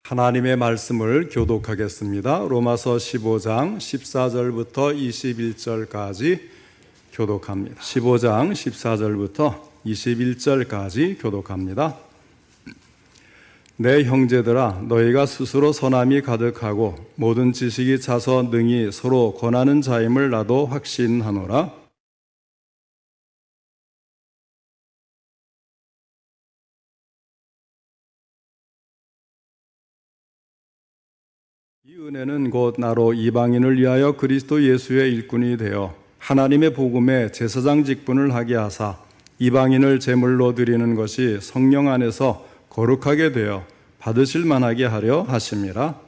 하나님의 말씀을 교독하겠습니다. 로마서 15장 14절부터 21절까지 교독합니다. 15장 14절부터 21절까지 교독합니다. 내 형제들아, 너희가 스스로 선함이 가득하고 모든 지식이 차서 능히 서로 권하는 자임을 나도 확신하노라. 이 은혜는 곧 나로 이방인을 위하여 그리스도 예수의 일꾼이 되어 하나님의 복음에 제사장 직분을 하게 하사 이방인을 제물로 드리는 것이 성령 안에서 거룩하게 되어 받으실 만하게 하려 하심이라.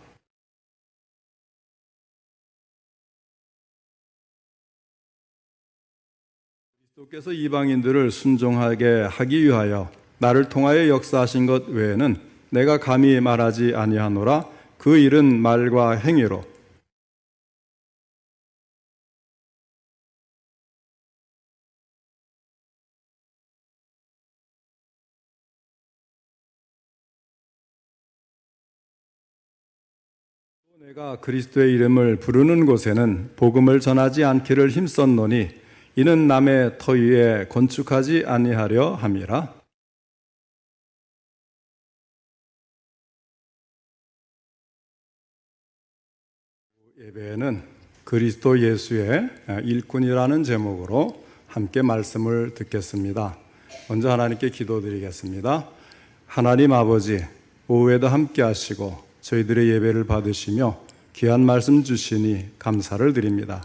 그리스도께서 이방인들을 순종하게 하기 위하여 나를 통하여 역사하신 것 외에는 내가 감히 말하지 아니하노라. 그 일은 말과 행위로 내가 그리스도의 이름을 부르는 곳에는 복음을 전하지 않기를 힘썼노니 이는 남의 터 위에 건축하지 아니하려 함이라. 예배에는 그리스도 예수의 일꾼이라는 제목으로 함께 말씀을 듣겠습니다. 먼저 하나님께 기도드리겠습니다. 하나님 아버지, 오후에도 함께 하시고 저희들의 예배를 받으시며 귀한 말씀 주시니 감사를 드립니다.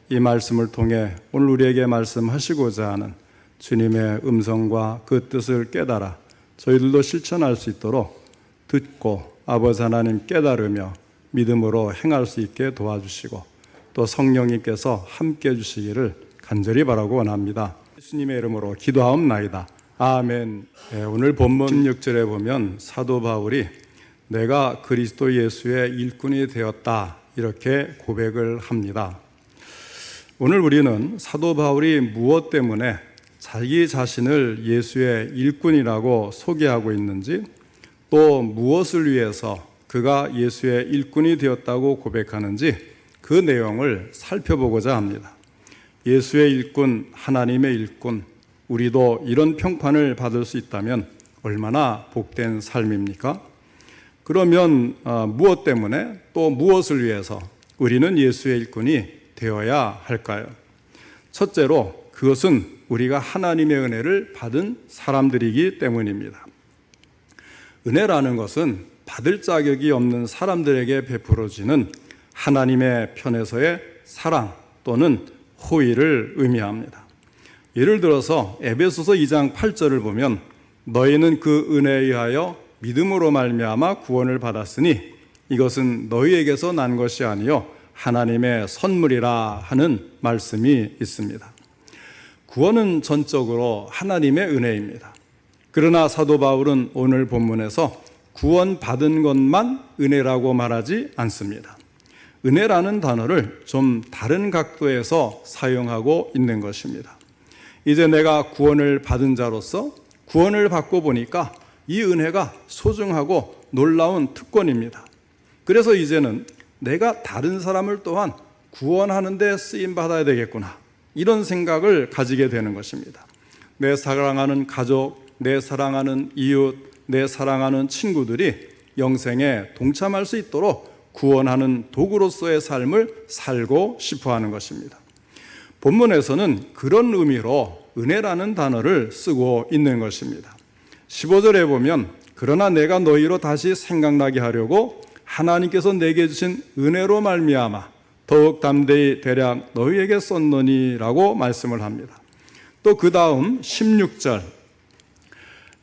이 말씀을 통해 오늘 우리에게 말씀하시고자 하는 주님의 음성과 그 뜻을 깨달아 저희들도 실천할 수 있도록 듣고 아버지 하나님 깨달으며 믿음으로 행할 수 있게 도와주시고 또 성령님께서 함께 해주시기를 간절히 바라고 원합니다. 예수님의 이름으로 기도하옵나이다. 아멘. 오늘 본문 16절에 보면 사도 바울이 내가 그리스도 예수의 일꾼이 되었다 이렇게 고백을 합니다. 오늘 우리는 사도 바울이 무엇 때문에 자기 자신을 예수의 일꾼이라고 소개하고 있는지 또 무엇을 위해서 그가 예수의 일꾼이 되었다고 고백하는지 그 내용을 살펴보고자 합니다. 예수의 일꾼, 하나님의 일꾼, 우리도 이런 평판을 받을 수 있다면 얼마나 복된 삶입니까? 그러면 무엇 때문에 또 무엇을 위해서 우리는 예수의 일꾼이 되어야 할까요? 첫째로 그것은 우리가 하나님의 은혜를 받은 사람들이기 때문입니다. 은혜라는 것은 받을 자격이 없는 사람들에게 베풀어지는 하나님의 편에서의 사랑 또는 호의를 의미합니다. 예를 들어서 에베소서 2장 8절을 보면 너희는 그 은혜에 의하여 믿음으로 말미암아 구원을 받았으니 이것은 너희에게서 난 것이 아니요 하나님의 선물이라 하는 말씀이 있습니다. 구원은 전적으로 하나님의 은혜입니다. 그러나 사도 바울은 오늘 본문에서 구원받은 것만 은혜라고 말하지 않습니다. 은혜라는 단어를 좀 다른 각도에서 사용하고 있는 것입니다. 이제 내가 구원을 받은 자로서 구원을 받고 보니까 이 은혜가 소중하고 놀라운 특권입니다. 그래서 이제는 내가 다른 사람을 또한 구원하는 데 쓰임받아야 되겠구나 이런 생각을 가지게 되는 것입니다. 내 사랑하는 가족, 내 사랑하는 이웃, 내 사랑하는 친구들이 영생에 동참할 수 있도록 구원하는 도구로서의 삶을 살고 싶어하는 것입니다. 본문에서는 그런 의미로 은혜라는 단어를 쓰고 있는 것입니다. 15절에 보면 그러나 내가 너희로 다시 생각나게 하려고 하나님께서 내게 주신 은혜로 말미암아 더욱 담대히 대략 너희에게 썼노니라고 말씀을 합니다. 또 그 다음 16절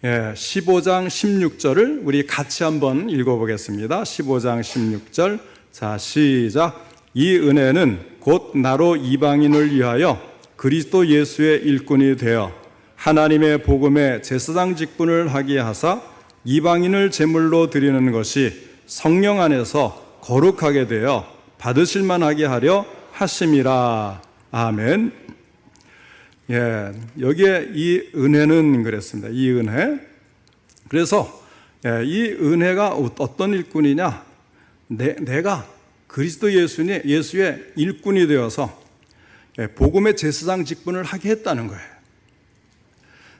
15장 16절을 우리 같이 한번 읽어보겠습니다. 15장 16절 자 시작. 이 은혜는 곧 나로 이방인을 위하여 그리스도 예수의 일꾼이 되어 하나님의 복음에 제사장 직분을 하게 하사 이방인을 제물로 드리는 것이 성령 안에서 거룩하게 되어 받으실 만하게 하려 하심이라. 아멘. 여기에 이 은혜는 그랬습니다. 이 은혜. 그래서 이 은혜가 어떤 일꾼이냐? 내가 그리스도 예수의 일꾼이 되어서 복음의 제사장 직분을 하게 했다는 거예요.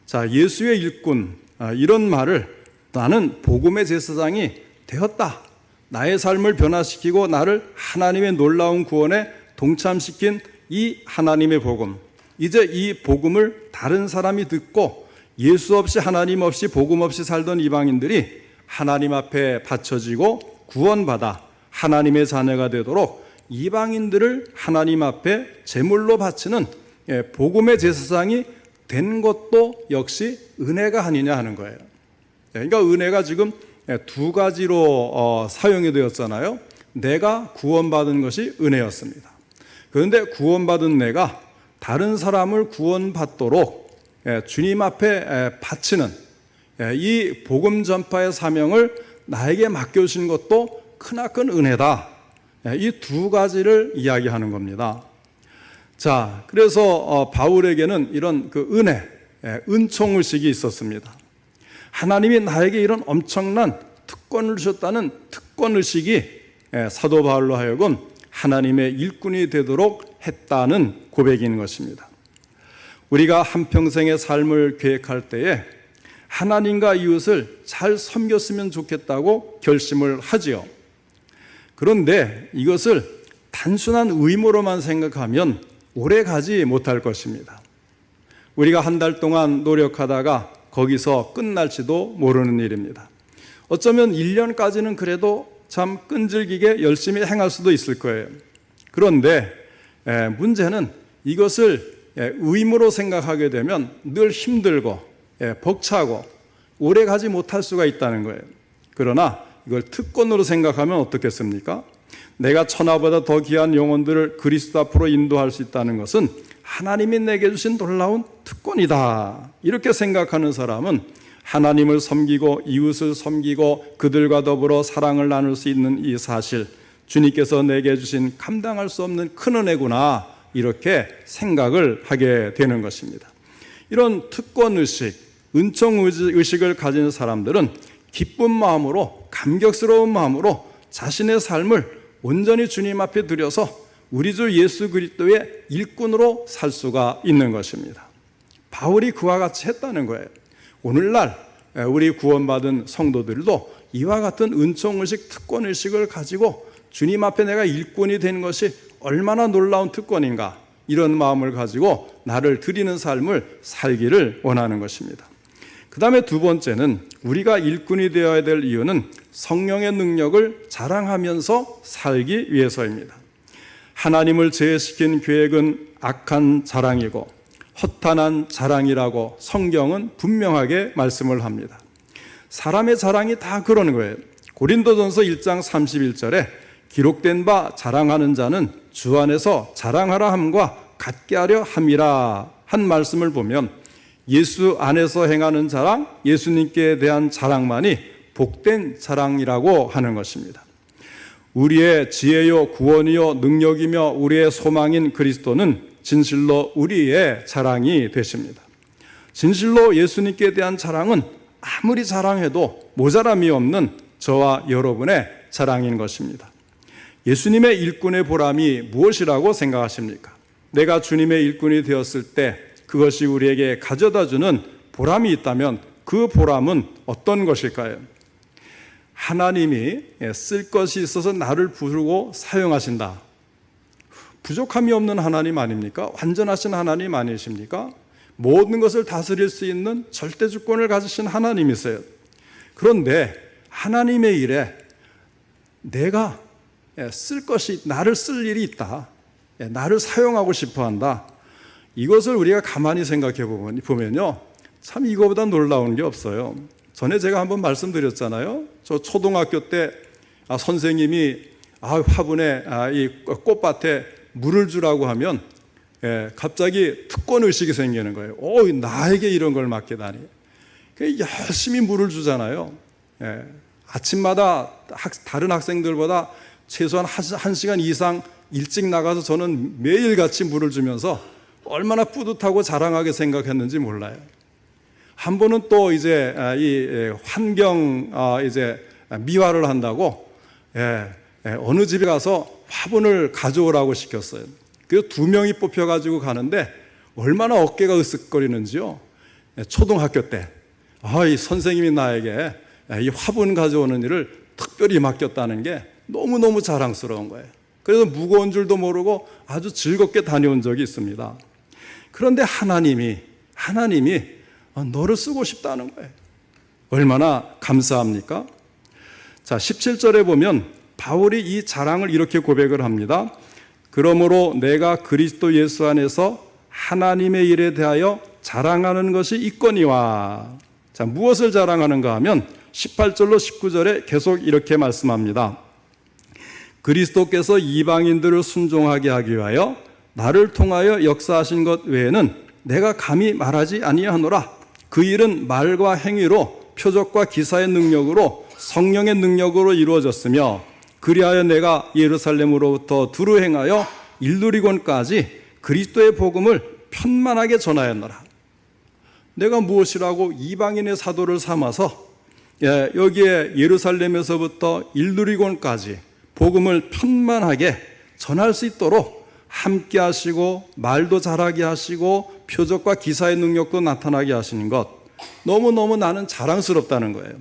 자, 예수의 일꾼, 이런 말을 나는 복음의 제사장이 되었다. 나의 삶을 변화시키고 나를 하나님의 놀라운 구원에 동참시킨 이 하나님의 복음. 이제 이 복음을 다른 사람이 듣고 예수 없이 하나님 없이 복음 없이 살던 이방인들이 하나님 앞에 바쳐지고 구원받아 하나님의 자녀가 되도록 이방인들을 하나님 앞에 제물로 바치는 복음의 제사장이 된 것도 역시 은혜가 아니냐 하는 거예요. 그러니까 은혜가 지금 두 가지로 사용이 되었잖아요. 내가 구원받은 것이 은혜였습니다. 그런데 구원받은 내가 다른 사람을 구원받도록 주님 앞에 바치는 이 복음 전파의 사명을 나에게 맡겨주신 것도 크나큰 은혜다. 이 두 가지를 이야기하는 겁니다. 자, 그래서 바울에게는 이런 그 은혜, 은총의식이 있었습니다. 하나님이 나에게 이런 엄청난 특권을 주셨다는 특권의식이 사도 바울로 하여금 하나님의 일꾼이 되도록 했다는 고백인 것입니다. 우리가 한평생의 삶을 계획할 때에 하나님과 이웃을 잘 섬겼으면 좋겠다고 결심을 하지요. 그런데 이것을 단순한 의무로만 생각하면 오래 가지 못할 것입니다. 우리가 한 달 동안 노력하다가 거기서 끝날지도 모르는 일입니다. 어쩌면 1년까지는 그래도 참 끈질기게 열심히 행할 수도 있을 거예요. 그런데 문제는 이것을 의무로 생각하게 되면 늘 힘들고 벅차고 오래 가지 못할 수가 있다는 거예요. 그러나 이걸 특권으로 생각하면 어떻겠습니까? 내가 천하보다 더 귀한 영혼들을 그리스도 앞으로 인도할 수 있다는 것은 하나님이 내게 주신 놀라운 특권이다. 이렇게 생각하는 사람은 하나님을 섬기고 이웃을 섬기고 그들과 더불어 사랑을 나눌 수 있는 이 사실, 주님께서 내게 주신 감당할 수 없는 큰 은혜구나, 이렇게 생각을 하게 되는 것입니다. 이런 특권의식, 은총의식을 가진 사람들은 기쁜 마음으로, 감격스러운 마음으로 자신의 삶을 온전히 주님 앞에 드려서 우리 주 예수 그리스도의 일꾼으로 살 수가 있는 것입니다. 바울이 그와 같이 했다는 거예요. 오늘날 우리 구원받은 성도들도 이와 같은 은총의식, 특권의식을 가지고 주님 앞에 내가 일꾼이 되는 것이 얼마나 놀라운 특권인가, 이런 마음을 가지고 나를 드리는 삶을 살기를 원하는 것입니다. 그 다음에 두 번째는 우리가 일꾼이 되어야 될 이유는 성령의 능력을 자랑하면서 살기 위해서입니다. 하나님을 제외시킨 계획은 악한 자랑이고 허탄한 자랑이라고 성경은 분명하게 말씀을 합니다. 사람의 자랑이 다 그러는 거예요. 고린도전서 1장 31절에 기록된 바 자랑하는 자는 주 안에서 자랑하라 함과 같게 하려 함이라 한 말씀을 보면 예수 안에서 행하는 자랑, 예수님께 대한 자랑만이 복된 자랑이라고 하는 것입니다. 우리의 지혜요 구원이요 능력이며 우리의 소망인 그리스도는 진실로 우리의 자랑이 되십니다. 진실로 예수님께 대한 자랑은 아무리 자랑해도 모자람이 없는 저와 여러분의 자랑인 것입니다. 예수님의 일꾼의 보람이 무엇이라고 생각하십니까? 내가 주님의 일꾼이 되었을 때 그것이 우리에게 가져다주는 보람이 있다면 그 보람은 어떤 것일까요? 하나님이 쓸 것이 있어서 나를 부르고 사용하신다. 부족함이 없는 하나님 아닙니까? 완전하신 하나님 아니십니까? 모든 것을 다스릴 수 있는 절대 주권을 가지신 하나님이세요. 그런데 하나님의 일에 내가 쓸 것이, 나를 쓸 일이 있다, 나를 사용하고 싶어 한다, 이것을 우리가 가만히 생각해 보면요, 참 이거보다 놀라운 게 없어요. 전에 제가 한번 말씀드렸잖아요. 저 초등학교 때 선생님이 화분에 이 꽃밭에 물을 주라고 하면 갑자기 특권의식이 생기는 거예요. 나에게 이런 걸 맡기다니. 열심히 물을 주잖아요. 아침마다 다른 학생들보다 최소한 1시간 이상 일찍 나가서 저는 매일같이 물을 주면서 얼마나 뿌듯하고 자랑하게 생각했는지 몰라요. 한 번은 또 이제 이 환경 이제 미화를 한다고 어느 집에 가서 화분을 가져오라고 시켰어요. 그래서 2명이 뽑혀가지고 가는데 얼마나 어깨가 으쓱거리는지요. 초등학교 때 이 선생님이 나에게 이 화분 가져오는 일을 특별히 맡겼다는 게 너무너무 자랑스러운 거예요. 그래서 무거운 줄도 모르고 아주 즐겁게 다녀온 적이 있습니다. 그런데 하나님이 너를 쓰고 싶다는 거예요. 얼마나 감사합니까? 자, 17절에 보면 바울이 이 자랑을 이렇게 고백을 합니다. 그러므로 내가 그리스도 예수 안에서 하나님의 일에 대하여 자랑하는 것이 있거니와. 자, 무엇을 자랑하는가 하면 18절로 19절에 계속 이렇게 말씀합니다. 그리스도께서 이방인들을 순종하게 하기 위하여 나를 통하여 역사하신 것 외에는 내가 감히 말하지 아니하노라. 그 일은 말과 행위로 표적과 기사의 능력으로 성령의 능력으로 이루어졌으며 그리하여 내가 예루살렘으로부터 두루 행하여 일루리곤까지 그리스도의 복음을 편만하게 전하였노라. 내가 무엇이라고 이방인의 사도를 삼아서 여기에 예루살렘에서부터 일루리곤까지 복음을 편만하게 전할 수 있도록 함께 하시고 말도 잘하게 하시고 표적과 기사의 능력도 나타나게 하시는 것, 너무너무 나는 자랑스럽다는 거예요.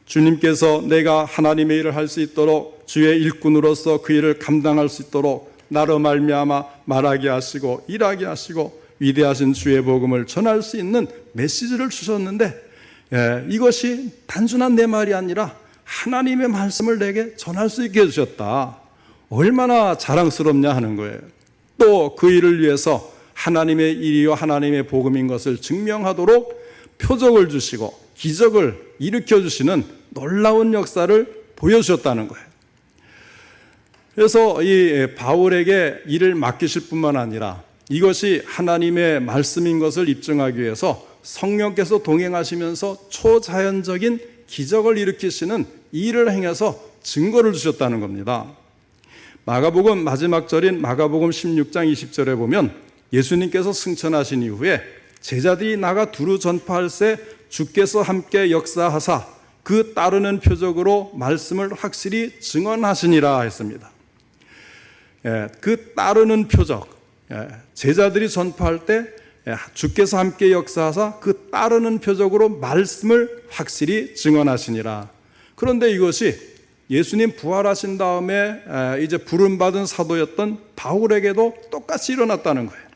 주님께서 내가 하나님의 일을 할 수 있도록 주의 일꾼으로서 그 일을 감당할 수 있도록 나로 말미암아 말하게 하시고 일하게 하시고 위대하신 주의 복음을 전할 수 있는 메시지를 주셨는데 이것이 단순한 내 말이 아니라 하나님의 말씀을 내게 전할 수 있게 해주셨다. 얼마나 자랑스럽냐 하는 거예요. 또 그 일을 위해서 하나님의 일이요 하나님의 복음인 것을 증명하도록 표적을 주시고 기적을 일으켜주시는 놀라운 역사를 보여주셨다는 거예요. 그래서 이 바울에게 일을 맡기실 뿐만 아니라 이것이 하나님의 말씀인 것을 입증하기 위해서 성령께서 동행하시면서 초자연적인 기적을 일으키시는 일을 행해서 증거를 주셨다는 겁니다. 마가복음 마지막 절인 마가복음 16장 20절에 보면 예수님께서 승천하신 이후에 제자들이 나가 두루 전파할세 주께서 함께 역사하사 그 따르는 표적으로 말씀을 확실히 증언하시니라 했습니다. 그 따르는 표적, 제자들이 전파할 때 주께서 함께 역사하사 그 따르는 표적으로 말씀을 확실히 증언하시니라. 그런데 이것이 예수님 부활하신 다음에 이제 부름받은 사도였던 바울에게도 똑같이 일어났다는 거예요.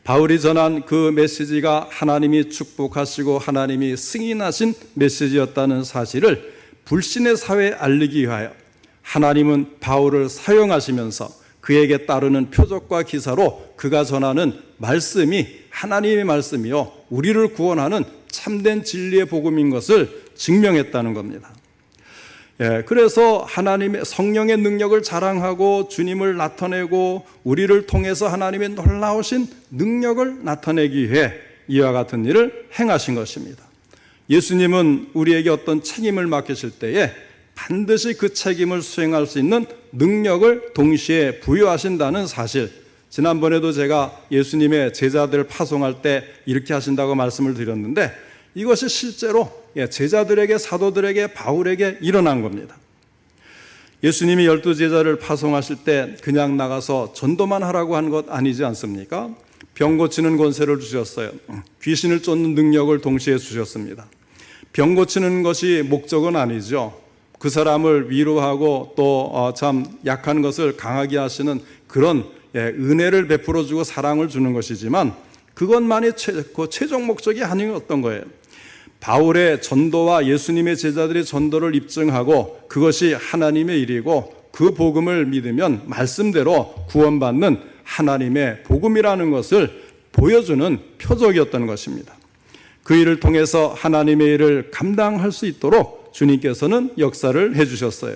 바울이 전한 그 메시지가 하나님이 축복하시고 하나님이 승인하신 메시지였다는 사실을 불신의 사회에 알리기 위하여 하나님은 바울을 사용하시면서 그에게 따르는 표적과 기사로 그가 전하는 말씀이 하나님의 말씀이요 우리를 구원하는 참된 진리의 복음인 것을 증명했다는 겁니다. 그래서 하나님의 성령의 능력을 자랑하고 주님을 나타내고 우리를 통해서 하나님의 놀라우신 능력을 나타내기 위해 이와 같은 일을 행하신 것입니다. 예수님은 우리에게 어떤 책임을 맡기실 때에 반드시 그 책임을 수행할 수 있는 능력을 동시에 부여하신다는 사실, 지난번에도 제가 예수님의 제자들 파송할 때 이렇게 하신다고 말씀을 드렸는데 이것이 실제로 제자들에게 사도들에게 바울에게 일어난 겁니다. 예수님이 12제자를 파송하실 때 그냥 나가서 전도만 하라고 한 것 아니지 않습니까? 병 고치는 권세를 주셨어요. 귀신을 쫓는 능력을 동시에 주셨습니다. 병 고치는 것이 목적은 아니죠. 그 사람을 위로하고 또 참 약한 것을 강하게 하시는 그런 은혜를 베풀어 주고 사랑을 주는 것이지만 그것만이 최종 목적이 아니었던 거예요. 바울의 전도와 예수님의 제자들의 전도를 입증하고 그것이 하나님의 일이고 그 복음을 믿으면 말씀대로 구원받는 하나님의 복음이라는 것을 보여주는 표적이었던 것입니다. 그 일을 통해서 하나님의 일을 감당할 수 있도록 주님께서는 역사를 해주셨어요.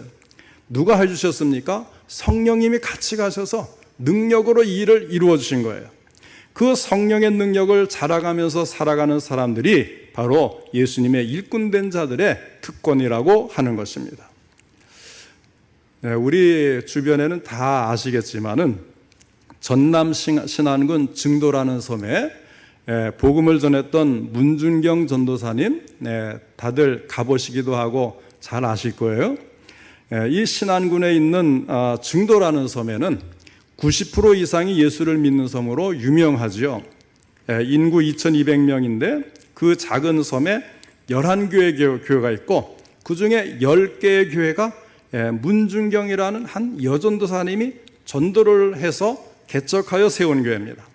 누가 해주셨습니까? 성령님이 같이 가셔서 능력으로 이 일을 이루어 주신 거예요. 그 성령의 능력을 자라가면서 살아가는 사람들이 바로 예수님의 일꾼된 자들의 특권이라고 하는 것입니다. 우리 주변에는 다 아시겠지만은 전남 신안군 증도라는 섬에 복음을 전했던 문준경 전도사님, 다들 가보시기도 하고 잘 아실 거예요. 이 신안군에 있는 증도라는 섬에는 90% 이상이 예수를 믿는 섬으로 유명하지요. 인구 2200명인데 그 작은 섬에 11교회 교회가 있고 그 중에 10개의 교회가 문준경이라는 한 여전도사님이 전도를 해서 개척하여 세운 교회입니다.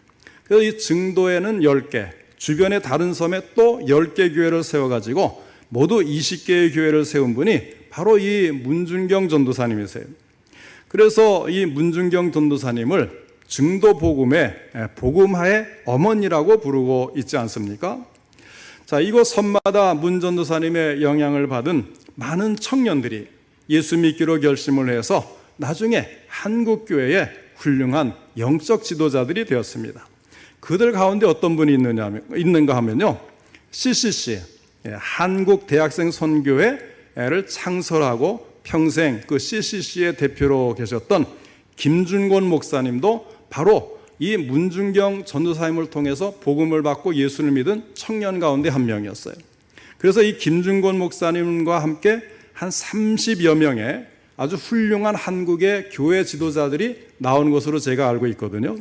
그래서 이 증도에는 10개, 주변의 다른 섬에 또 10개 교회를 세워가지고 모두 20개의 교회를 세운 분이 바로 이 문준경 전도사님이세요. 그래서 이 문준경 전도사님을 증도 복음의 복음화의 어머니라고 부르고 있지 않습니까? 자, 이곳 섬마다 문 전도사님의 영향을 받은 많은 청년들이 예수 믿기로 결심을 해서 나중에 한국교회의 훌륭한 영적 지도자들이 되었습니다. 그들 가운데 어떤 분이 있는가 하면요, CCC, 한국 대학생 선교회를 창설하고 평생 그 CCC의 대표로 계셨던 김준권 목사님도 바로 이 문준경 전도사님을 통해서 복음을 받고 예수를 믿은 청년 가운데 한 명이었어요. 그래서 이 김준권 목사님과 함께 한 30여 명의 아주 훌륭한 한국의 교회 지도자들이 나온 것으로 제가 알고 있거든요.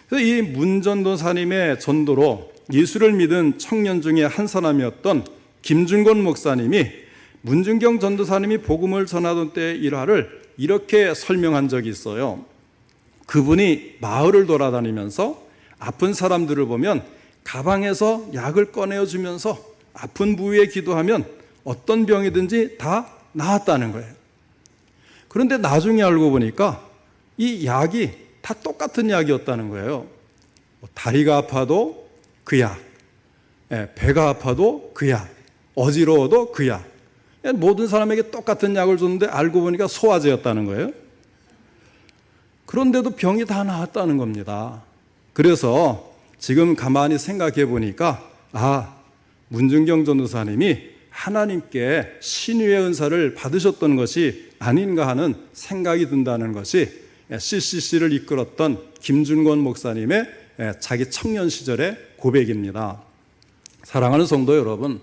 그래서 이 문 전도사님의 전도로 예수를 믿은 청년 중에 한 사람이었던 김준권 목사님이 문준경 전도사님이 복음을 전하던 때의 일화를 이렇게 설명한 적이 있어요. 그분이 마을을 돌아다니면서 아픈 사람들을 보면 가방에서 약을 꺼내어 주면서 아픈 부위에 기도하면 어떤 병이든지 다 나았다는 거예요. 그런데 나중에 알고 보니까 이 약이 다 똑같은 약이었다는 거예요. 다리가 아파도 그 약, 배가 아파도 그 약, 어지러워도 그 약. 모든 사람에게 똑같은 약을 줬는데 알고 보니까 소화제였다는 거예요. 그런데도 병이 다 나았다는 겁니다. 그래서 지금 가만히 생각해 보니까 문준경 전도사님이 하나님께 신유의 은사를 받으셨던 것이 아닌가 하는 생각이 든다는 것이 CCC를 이끌었던 김준권 목사님의 자기 청년 시절의 고백입니다. 사랑하는 성도 여러분,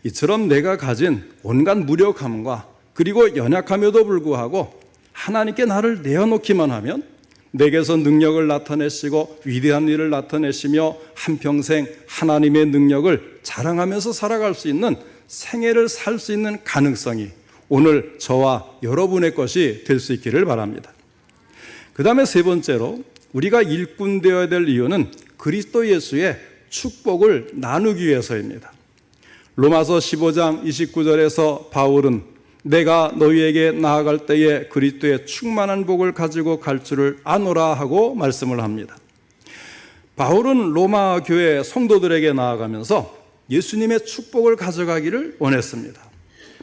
이처럼 내가 가진 온갖 무력함과 그리고 연약함에도 불구하고 하나님께 나를 내어놓기만 하면 내게서 능력을 나타내시고 위대한 일을 나타내시며 한평생 하나님의 능력을 자랑하면서 살아갈 수 있는 생애를 살 수 있는 가능성이 오늘 저와 여러분의 것이 될 수 있기를 바랍니다. 그 다음에 세 번째로 우리가 일꾼 되어야 될 이유는 그리스도 예수의 축복을 나누기 위해서입니다. 로마서 15장 29절에서 바울은 내가 너희에게 나아갈 때에 그리스도의 충만한 복을 가지고 갈 줄을 아노라 하고 말씀을 합니다. 바울은 로마 교회 성도들에게 나아가면서 예수님의 축복을 가져가기를 원했습니다.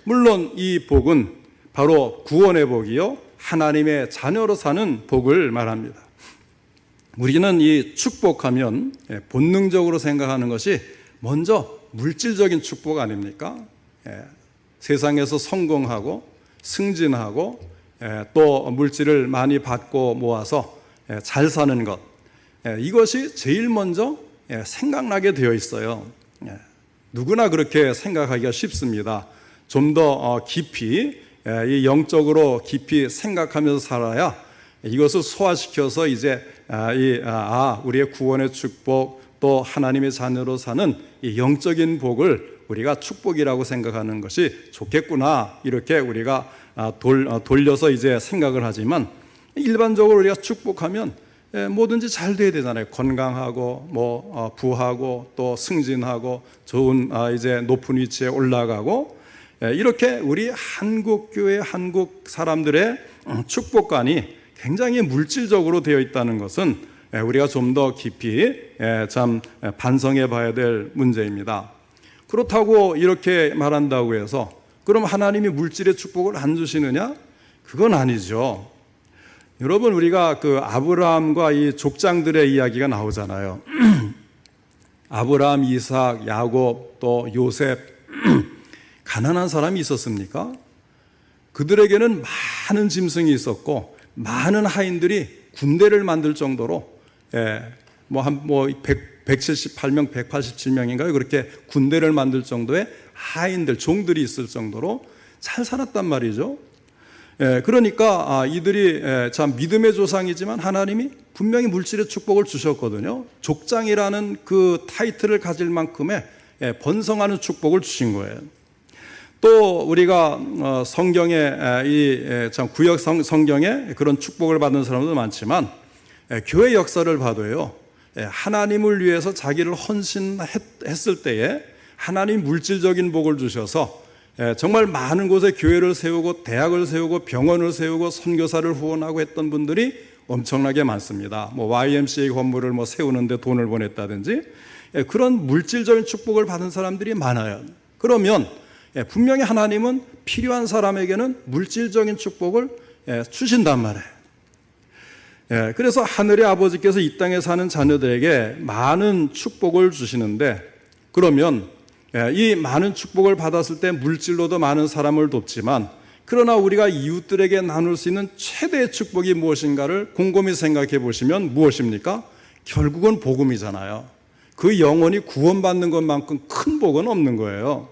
물론 이 복은 바로 구원의 복이요, 하나님의 자녀로 사는 복을 말합니다. 우리는 이 축복하면 본능적으로 생각하는 것이 먼저 물질적인 축복 아닙니까? 세상에서 성공하고 승진하고 또 물질을 많이 받고 모아서 잘 사는 것, 이것이 제일 먼저 생각나게 되어 있어요. 누구나 그렇게 생각하기가 쉽습니다. 좀 더 깊이 영적으로 깊이 생각하면서 살아야 이것을 소화시켜서 이제 우리의 구원의 축복 또 하나님의 자녀로 사는 이 영적인 복을 우리가 축복이라고 생각하는 것이 좋겠구나, 이렇게 우리가 돌려서 이제 생각을 하지만 일반적으로 우리가 축복하면 뭐든지 잘 돼야 되잖아요. 건강하고 부하고 또 승진하고 좋은 이제 높은 위치에 올라가고, 이렇게 우리 한국 교회 한국 사람들의 축복관이 굉장히 물질적으로 되어 있다는 것은 우리가 좀 더 깊이 참 반성해 봐야 될 문제입니다. 그렇다고 이렇게 말한다고 해서 그럼 하나님이 물질의 축복을 안 주시느냐? 그건 아니죠. 여러분, 우리가 그 아브라함과 이 족장들의 이야기가 나오잖아요. 아브라함, 이삭, 야곱, 또 요셉, 가난한 사람이 있었습니까? 그들에게는 많은 짐승이 있었고 많은 하인들이 군대를 만들 정도로 뭐 178명, 187명인가요? 그렇게 군대를 만들 정도의 하인들, 종들이 있을 정도로 잘 살았단 말이죠. 그러니까 이들이 참 믿음의 조상이지만 하나님이 분명히 물질의 축복을 주셨거든요. 족장이라는 그 타이틀을 가질 만큼의 번성하는 축복을 주신 거예요. 또 우리가 성경에 참 구약 성경에 그런 축복을 받은 사람도 많지만 교회 역사를 봐도요. 하나님을 위해서 자기를 헌신했을 때에 하나님 물질적인 복을 주셔서 정말 많은 곳에 교회를 세우고 대학을 세우고 병원을 세우고 선교사를 후원하고 했던 분들이 엄청나게 많습니다. 뭐 YMCA 건물을 뭐 세우는데 돈을 보냈다든지 그런 물질적인 축복을 받은 사람들이 많아요. 그러면 분명히 하나님은 필요한 사람에게는 물질적인 축복을 주신단 말이에요. 그래서 하늘의 아버지께서 이 땅에 사는 자녀들에게 많은 축복을 주시는데, 그러면 이 많은 축복을 받았을 때 물질로도 많은 사람을 돕지만, 그러나 우리가 이웃들에게 나눌 수 있는 최대의 축복이 무엇인가를 곰곰이 생각해 보시면 무엇입니까? 결국은 복음이잖아요. 그 영혼이 구원받는 것만큼 큰 복은 없는 거예요.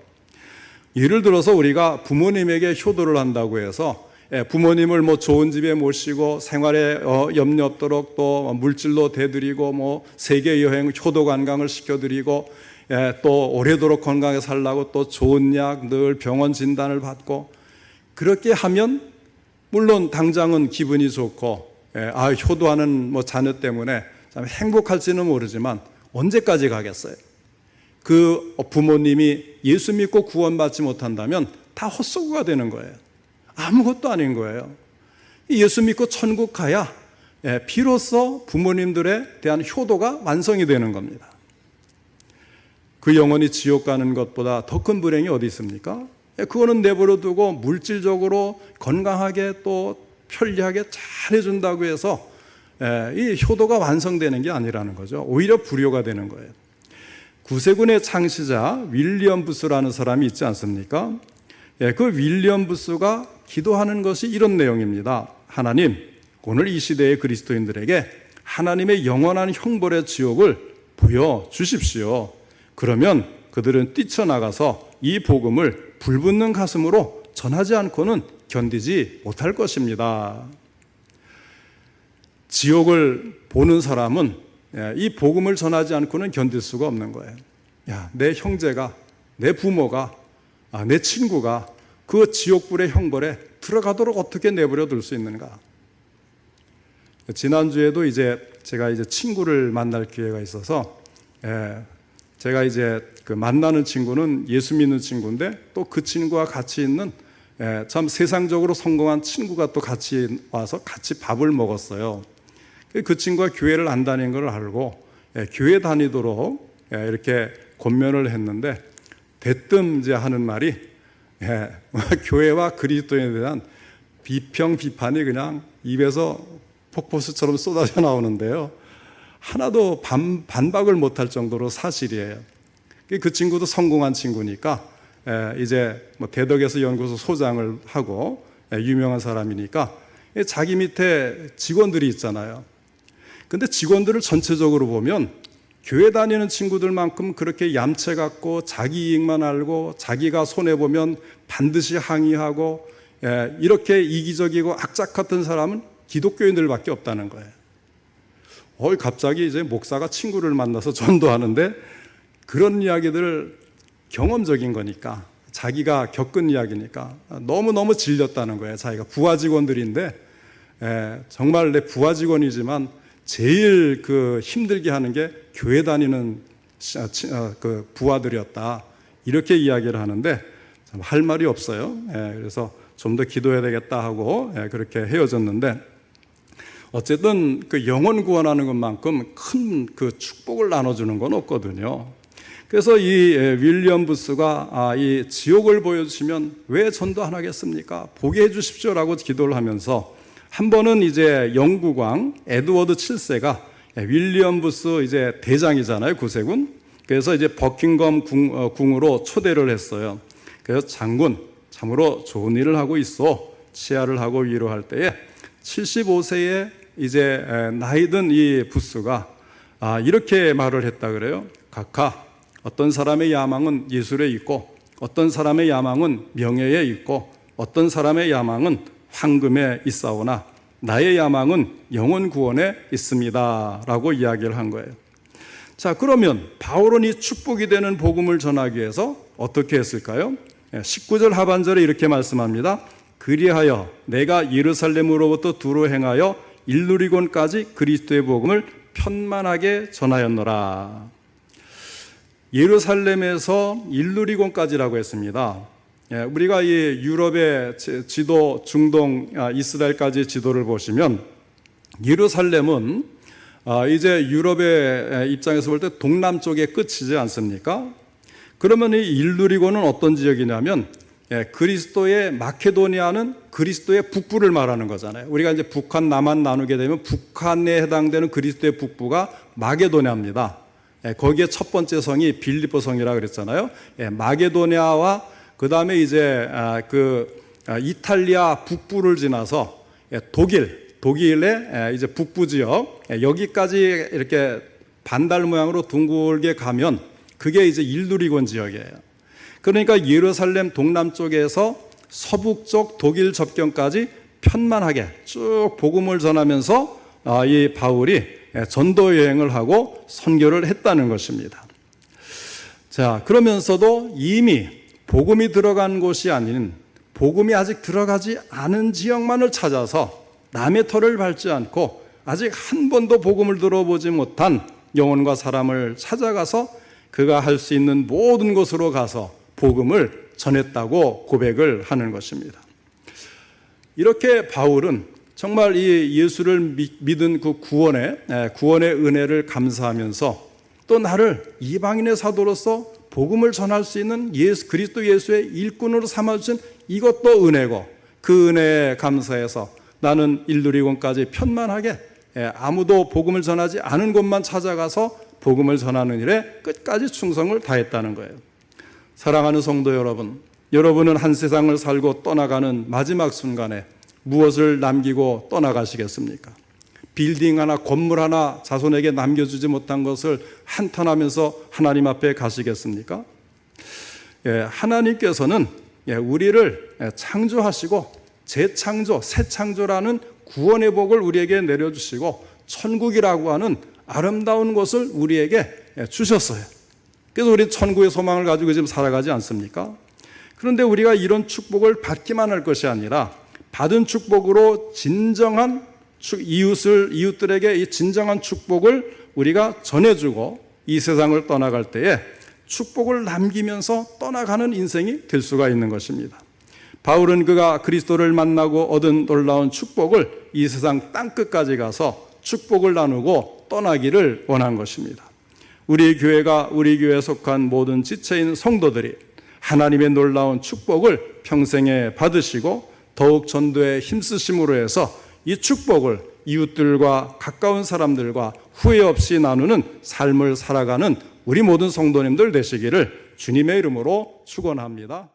예를 들어서 우리가 부모님에게 효도를 한다고 해서 부모님을 뭐 좋은 집에 모시고 생활에 염려 없도록 또 물질로 대드리고 뭐 세계 여행 효도 관광을 시켜드리고 또 오래도록 건강하게 살라고 또 좋은 약 늘 병원 진단을 받고 그렇게 하면 물론 당장은 기분이 좋고 효도하는 뭐 자녀 때문에 참 행복할지는 모르지만 언제까지 가겠어요? 그 부모님이 예수 믿고 구원받지 못한다면 다 헛소리가 되는 거예요. 아무것도 아닌 거예요. 예수 믿고 천국 가야 비로소 부모님들에 대한 효도가 완성이 되는 겁니다. 그 영혼이 지옥 가는 것보다 더 큰 불행이 어디 있습니까? 그거는 내버려 두고 물질적으로 건강하게 또 편리하게 잘 해준다고 해서 이 효도가 완성되는 게 아니라는 거죠. 오히려 불효가 되는 거예요. 구세군의 창시자 윌리엄 부스라는 사람이 있지 않습니까? 그 윌리엄 부스가 기도하는 것이 이런 내용입니다. 하나님, 오늘 이 시대의 그리스도인들에게 하나님의 영원한 형벌의 지옥을 보여주십시오. 그러면 그들은 뛰쳐나가서 이 복음을 불붙는 가슴으로 전하지 않고는 견디지 못할 것입니다. 지옥을 보는 사람은 이 복음을 전하지 않고는 견딜 수가 없는 거예요. 내 형제가, 내 부모가, 내 친구가 그 지옥불의 형벌에 들어가도록 어떻게 내버려 둘 수 있는가? 지난주에도 제가 친구를 만날 기회가 있어서 제가 그 만나는 친구는 예수 믿는 친구인데 또 그 친구와 같이 있는 참 세상적으로 성공한 친구가 또 같이 와서 같이 밥을 먹었어요. 그 친구가 교회를 안 다니는 걸 알고 교회 다니도록 이렇게 권면을 했는데 대뜸 하는 말이 교회와 그리스도인에 대한 비평 비판이 그냥 입에서 폭포수처럼 쏟아져 나오는데요. 하나도 반박을 못할 정도로 사실이에요. 그 친구도 성공한 친구니까 뭐 대덕에서 연구소 소장을 하고 유명한 사람이니까 자기 밑에 직원들이 있잖아요. 근데 직원들을 전체적으로 보면 교회 다니는 친구들만큼 그렇게 얌체 같고 자기 이익만 알고 자기가 손해보면 반드시 항의하고 이렇게 이기적이고 악착 같은 사람은 기독교인들밖에 없다는 거예요. 갑자기 목사가 친구를 만나서 전도하는데 그런 이야기들을 경험적인 거니까 자기가 겪은 이야기니까 너무너무 질렸다는 거예요. 자기가 부하 직원들인데 정말 내 부하 직원이지만 제일 힘들게 하는 게 교회 다니는 그 부하들이었다. 이렇게 이야기를 하는데 할 말이 없어요. 그래서 좀 더 기도해야 되겠다 하고 그렇게 헤어졌는데 어쨌든 그 영혼 구원하는 것만큼 큰 그 축복을 나눠주는 건 없거든요. 그래서 이 윌리엄 부스가 이 지옥을 보여주시면 왜 전도 안 하겠습니까? 보게 해주십시오라고 기도를 하면서 한 번은 영국왕 에드워드 7세가 윌리엄 부스 대장이잖아요, 구세군. 그래서 버킹엄 궁으로 초대를 했어요. 그래서 장군, 참으로 좋은 일을 하고 있어. 치하를 하고 위로할 때에 75세에 나이든 이 부스가 이렇게 말을 했다 그래요. 각하, 어떤 사람의 야망은 예술에 있고 어떤 사람의 야망은 명예에 있고 어떤 사람의 야망은 황금에 있사오나 나의 야망은 영혼 구원에 있습니다 라고 이야기를 한 거예요. 자, 그러면 바울은 이 축복이 되는 복음을 전하기 위해서 어떻게 했을까요? 19절 하반절에 이렇게 말씀합니다. 그리하여 내가 예루살렘으로부터 두루 행하여 일루리곤까지 그리스도의 복음을 편만하게 전하였노라. 예루살렘에서 일루리곤까지라고 했습니다. 우리가 이 유럽의 지도, 중동, 이스라엘까지 지도를 보시면 예루살렘은 이제 유럽의 입장에서 볼 때 동남쪽의 끝이지 않습니까? 그러면 이 일루리곤은 어떤 지역이냐면 그리스도의 마케도니아는 그리스도의 북부를 말하는 거잖아요. 우리가 이제 북한, 남한 나누게 되면 북한에 해당되는 그리스도의 북부가 마게도니아입니다. 거기에 첫 번째 성이 빌립보 성이라 그랬잖아요. 마게도니아와 그 다음에 이제 이탈리아 북부를 지나서 독일의 이제 북부 지역 여기까지 이렇게 반달 모양으로 둥글게 가면 그게 이제 일루리곤 지역이에요. 그러니까 예루살렘 동남쪽에서 서북쪽 독일 접경까지 편만하게 쭉 복음을 전하면서 이 바울이 전도 여행을 하고 선교를 했다는 것입니다. 자, 그러면서도 이미 복음이 들어간 곳이 아닌 복음이 아직 들어가지 않은 지역만을 찾아서 남의 터를 밟지 않고 아직 한 번도 복음을 들어보지 못한 영혼과 사람을 찾아가서 그가 할 수 있는 모든 곳으로 가서 복음을 전했다고 고백을 하는 것입니다. 이렇게 바울은 정말 이 예수를 믿은 그 구원의 은혜를 감사하면서 또 나를 이방인의 사도로서 복음을 전할 수 있는 그리스도 예수의 일꾼으로 삼아주신 이것도 은혜고 그 은혜에 감사해서 나는 일루리곤까지 편만하게 아무도 복음을 전하지 않은 곳만 찾아가서 복음을 전하는 일에 끝까지 충성을 다했다는 거예요. 사랑하는 성도 여러분, 여러분은 한 세상을 살고 떠나가는 마지막 순간에 무엇을 남기고 떠나가시겠습니까? 빌딩 하나, 건물 하나 자손에게 남겨주지 못한 것을 한탄하면서 하나님 앞에 가시겠습니까? 하나님께서는 우리를 창조하시고 재창조, 새창조라는 구원의 복을 우리에게 내려주시고 천국이라고 하는 아름다운 것을 우리에게 주셨어요. 그래서 우리 천국의 소망을 가지고 지금 살아가지 않습니까? 그런데 우리가 이런 축복을 받기만 할 것이 아니라 받은 축복으로 진정한 이웃들에게 이 진정한 축복을 우리가 전해주고 이 세상을 떠나갈 때에 축복을 남기면서 떠나가는 인생이 될 수가 있는 것입니다. 바울은 그가 그리스도를 만나고 얻은 놀라운 축복을 이 세상 땅끝까지 가서 축복을 나누고 떠나기를 원한 것입니다. 우리 교회가 우리 교회에 속한 모든 지체인 성도들이 하나님의 놀라운 축복을 평생에 받으시고 더욱 전도에 힘쓰심으로 해서 이 축복을 이웃들과 가까운 사람들과 후회 없이 나누는 삶을 살아가는 우리 모든 성도님들 되시기를 주님의 이름으로 축원합니다.